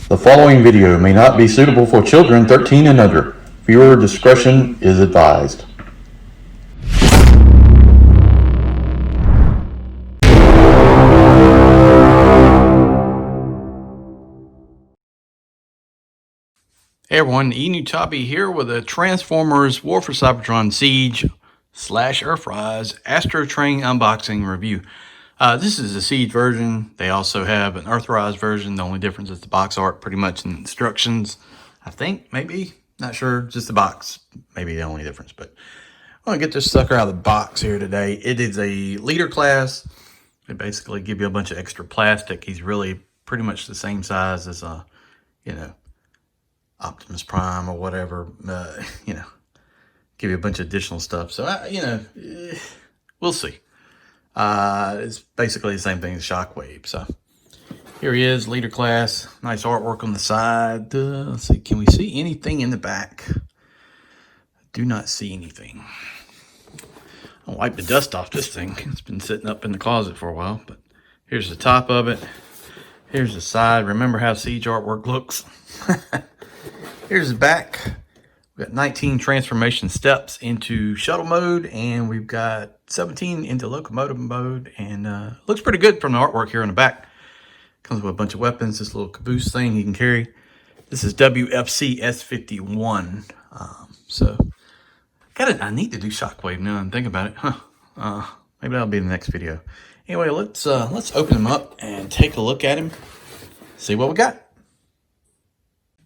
The following video may not be suitable for children 13 and under. Viewer discretion is advised. Hey everyone, Utabi here with a Transformers War for Cybertron Siege / Earthrise Astrotrain unboxing review. This is the Siege version. They also have an Earthrise version. The only difference is the box art pretty much in instructions. I think, maybe, not sure, just the box. Maybe the only difference, but I'm going to get this sucker out of the box here today. It is a leader class. They basically give you a bunch of extra plastic. He's really pretty much the same size as, Optimus Prime or whatever, give you a bunch of additional stuff. So, we'll see. It's basically the same thing as Shockwave. So, here he is, leader class. Nice artwork on the side. Let's see, can we see anything in the back? I do not see anything. I'll wipe the dust off this thing. It's been sitting up in the closet for a while, but here's the top of it. Here's the side. Remember how Siege artwork looks? Here's the back. We've got 19 transformation steps into shuttle mode, and we've got 17 into locomotive mode, and looks pretty good from the artwork here on the back. Comes with a bunch of weapons, this little caboose thing he can carry. This is WFC S51. I need to do Shockwave now and think about it. Maybe that'll be the next video. Anyway, let's open him up and take a look at him. See what we got.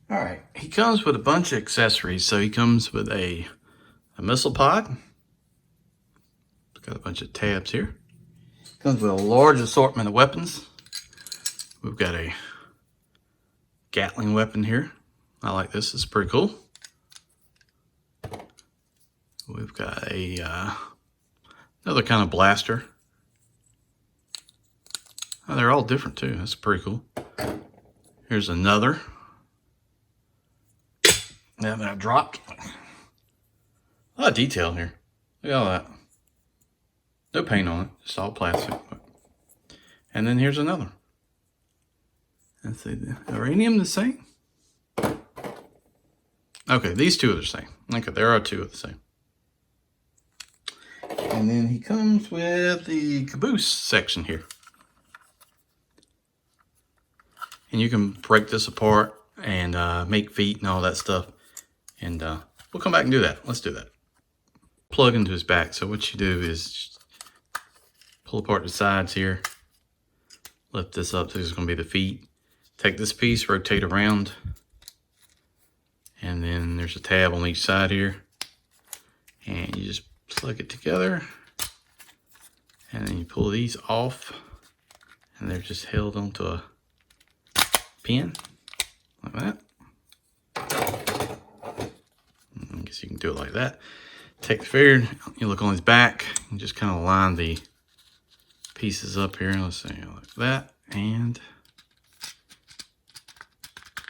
All right, he comes with a bunch of accessories. So he comes with a missile pod. It's got a bunch of tabs here. Comes with a large assortment of weapons. We've got a Gatling weapon here. I like this, it's pretty cool. We've got a another kind of blaster. Oh, they're all different too, that's pretty cool. Here's another. Now that I dropped. A lot of detail here. Look at all that. No paint on it. It's all plastic. And then here's another. Let's see. Are any of them the same? Okay, these two are the same. Okay, there are two of the same. And then he comes with the caboose section here. And you can break this apart and make feet and all that stuff. And we'll come back and do that. Let's do that. Plug into his back. So what you do is pull apart the sides here. Lift this up. So this is going to be the feet. Take this piece, rotate around. And then there's a tab on each side here. And you just plug it together. And then you pull these off. And they're just held onto a pin. Like that. I guess you can do it like that. Take the figure, you look on his back, and just kind of line the pieces up here. Let's say like that, and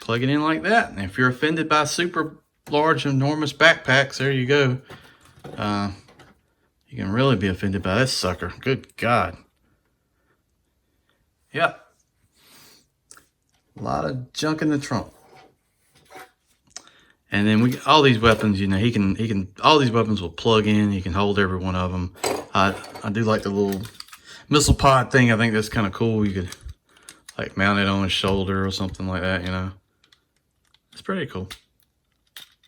plug it in like that. And if you're offended by super large, enormous backpacks, there you go. You can really be offended by this sucker. Good God. Yep. A lot of junk in the trunk. And then we all these weapons, he can all these weapons will plug in. You can hold every one of them. I do like the little missile pod thing. I think that's kind of cool. You could like mount it on his shoulder or something like that, It's pretty cool.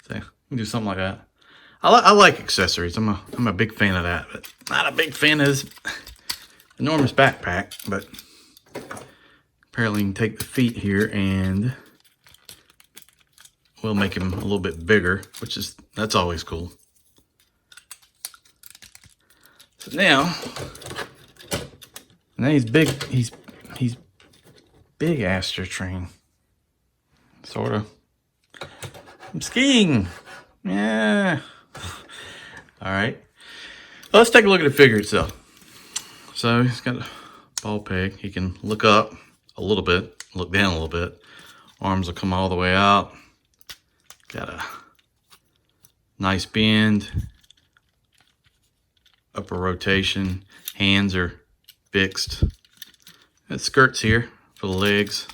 So you can do something like that. I like accessories. I'm a big fan of that, but not a big fan of this enormous backpack. But apparently you can take the feet here and we'll make him a little bit bigger, that's always cool. So now he's big. He's big Astrotrain, sort of. I'm skiing. Yeah. All right. Well, let's take a look at the figure itself. So he's got a ball peg. He can look up a little bit, look down a little bit. Arms will come all the way out. Got a nice bend, upper rotation, hands are fixed. Got skirts here for the legs.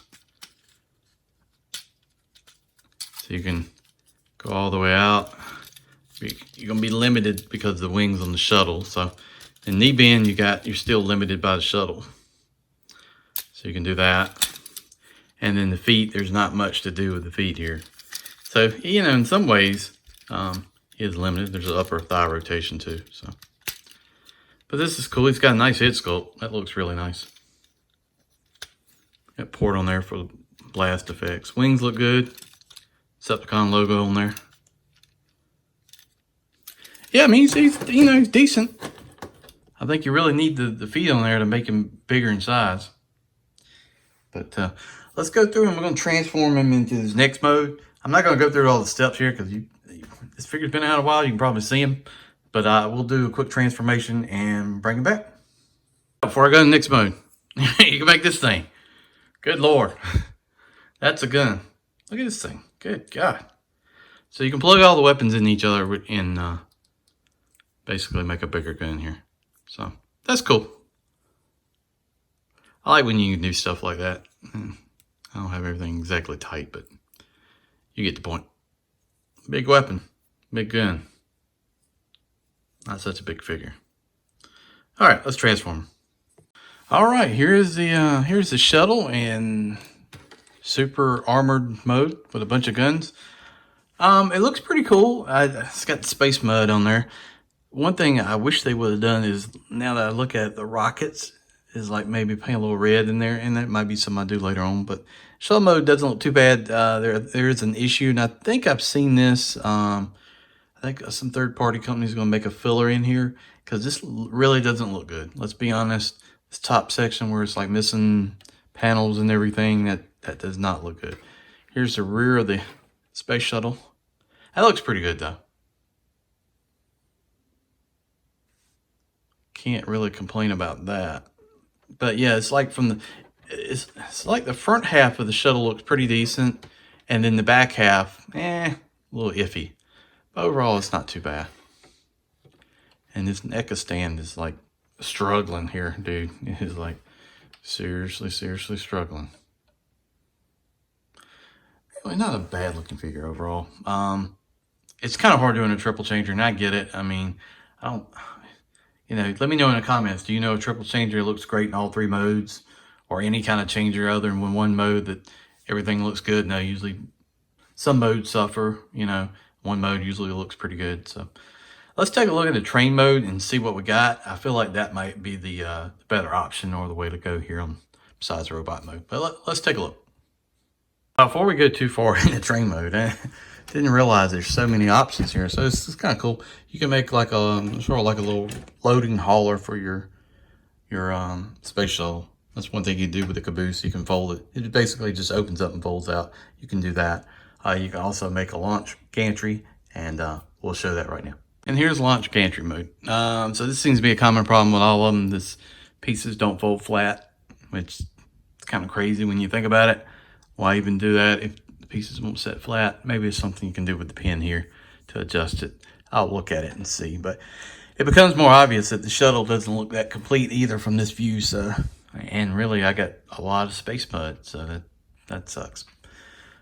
So you can go all the way out. You're gonna be limited because of the wings on the shuttle. So in knee bend, you're still limited by the shuttle. So you can do that. And then the feet, there's not much to do with the feet here. So, you know, in some ways, it is limited. There's an upper thigh rotation too. So, but this is cool. It's got a nice head sculpt. That looks really nice. Got port on there for blast effects. Wings look good. Decepticon logo on there. Yeah, I mean, he's decent. I think you really need the feet on there to make him bigger in size. But let's go through and we're going to transform him into his next mode. I'm not going to go through all the steps here because this figure's been out a while. You can probably see him. But we'll do a quick transformation and bring him back. Before I go to the next mode, you can make this thing. Good Lord. That's a gun. Look at this thing. Good God. So you can plug all the weapons in each other and basically make a bigger gun here. So that's cool. I like when you can do stuff like that. I don't have everything exactly tight, but you get the point. Big weapon, big gun. Not such a big figure. All right, let's transform. All right, here's the shuttle in super armored mode with a bunch of guns. It looks pretty cool. It's got the space mud on there. One thing I wish they would have done is, now that I look at the rockets, is like maybe paint a little red in there, and that might be something I do later on. But shuttle mode doesn't look too bad. There is an issue, and I think I've seen this. I think some third-party companies are going to make a filler in here because this really doesn't look good. Let's be honest. This top section where it's like missing panels and everything, that does not look good. Here's the rear of the space shuttle. That looks pretty good though. Can't really complain about that. But yeah, it's like it's like the front half of the shuttle looks pretty decent, and then the back half, a little iffy. But overall, it's not too bad. And this NECA stand is like struggling here, dude. It is like seriously struggling. Anyway, not a bad looking figure overall. It's kind of hard doing a triple changer, and I get it. I mean, I don't. Let me know in the comments. Do you know a triple changer looks great in all three modes, or any kind of changer other than one mode that everything looks good? No, usually some modes suffer. One mode usually looks pretty good. So let's take a look at the train mode and see what we got. I feel like that might be the better option or the way to go here besides robot mode. But let's take a look. Before we go too far into train mode, didn't realize there's so many options here. So it's kind of cool. You can make like a sort of like a little loading hauler for your space shuttle. That's one thing you can do with the caboose. You can fold it. It basically just opens up and folds out. You can do that. You can also make a launch gantry, and we'll show that right now. And here's launch gantry mode. So this seems to be a common problem with all of them. This pieces don't fold flat, which is kind of crazy when you think about it. Why even do that if the pieces won't set flat? Maybe it's something you can do with the pin here to adjust it. I'll look at it and see. But it becomes more obvious that the shuttle doesn't look that complete either from this view. So, and really, I got a lot of space mud, so that sucks.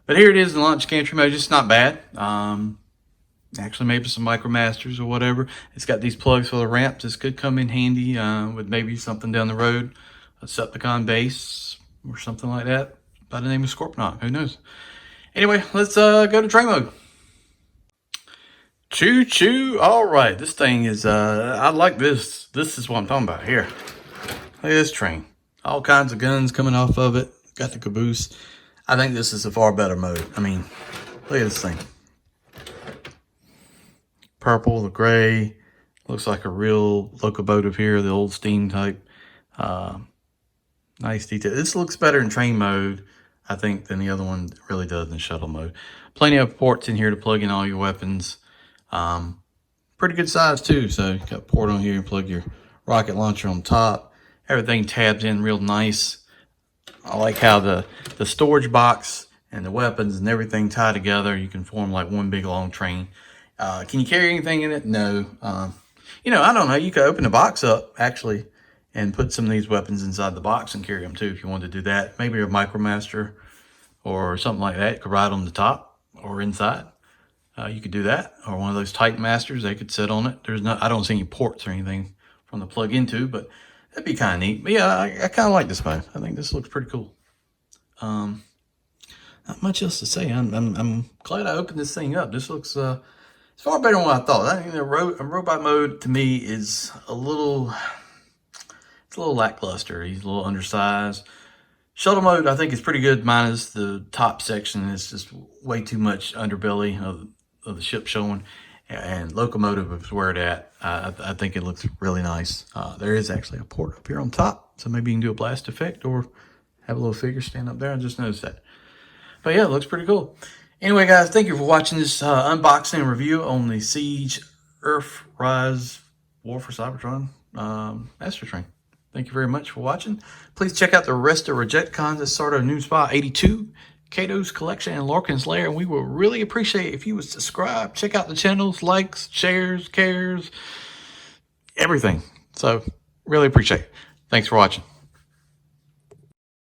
But here it is in launch gantry mode. It's not bad. Actually, maybe some micromasters or whatever. It's got these plugs for the ramps. This could come in handy with maybe something down the road, a Decepticon base or something like that by the name of Scorponok. Who knows? Anyway, let's go to train mode. Choo choo. All right, this thing is, I like this. This is what I'm talking about here. Look at this train. All kinds of guns coming off of it. Got the caboose. I think this is a far better mode. I mean, look at this thing. Purple, the gray. Looks like a real locomotive here, the old steam type. Nice detail. This looks better in train mode, I think, than the other one really does in shuttle mode. Plenty of ports in here to plug in all your weapons. Pretty good size too. So you got a port on here, you plug your rocket launcher on top. Everything tabs in real nice. I like how the storage box and the weapons and everything tie together. You can form like one big long train. Can you carry anything in it? No. I don't know. You could open the box up actually and put some of these weapons inside the box and carry them too if you wanted to do that. Maybe a micromaster or something like that. You could ride on the top, or inside. You could do that, or one of those Titan Masters. They could sit on it. I don't see any ports or anything from the plug into, but that'd be kind of neat. But yeah, I kind of like this phone. I think this looks pretty cool. Not much else to say. I'm glad I opened this thing up. This looks it's far better than what I thought. I think the robot mode to me is a little lackluster. He's a little undersized. Shuttle mode I think is pretty good, minus the top section. It's just way too much underbelly of the ship showing. And locomotive is where it at. I think it looks really nice. There is actually a port up here on top, so maybe you can do a blast effect or have a little figure stand up there. I just noticed that. But yeah, it looks pretty cool. Anyway, guys, thank you for watching this unboxing and review on the Siege Earthrise War for Cybertron Astrotrain. Thank you very much for watching. Please check out the rest of Rejectcons that started a new spot 82, Kato's Collection, and Larkin's Lair. And we would really appreciate if you would subscribe. Check out the channels, likes, shares, cares, everything. So, really appreciate it. Thanks for watching.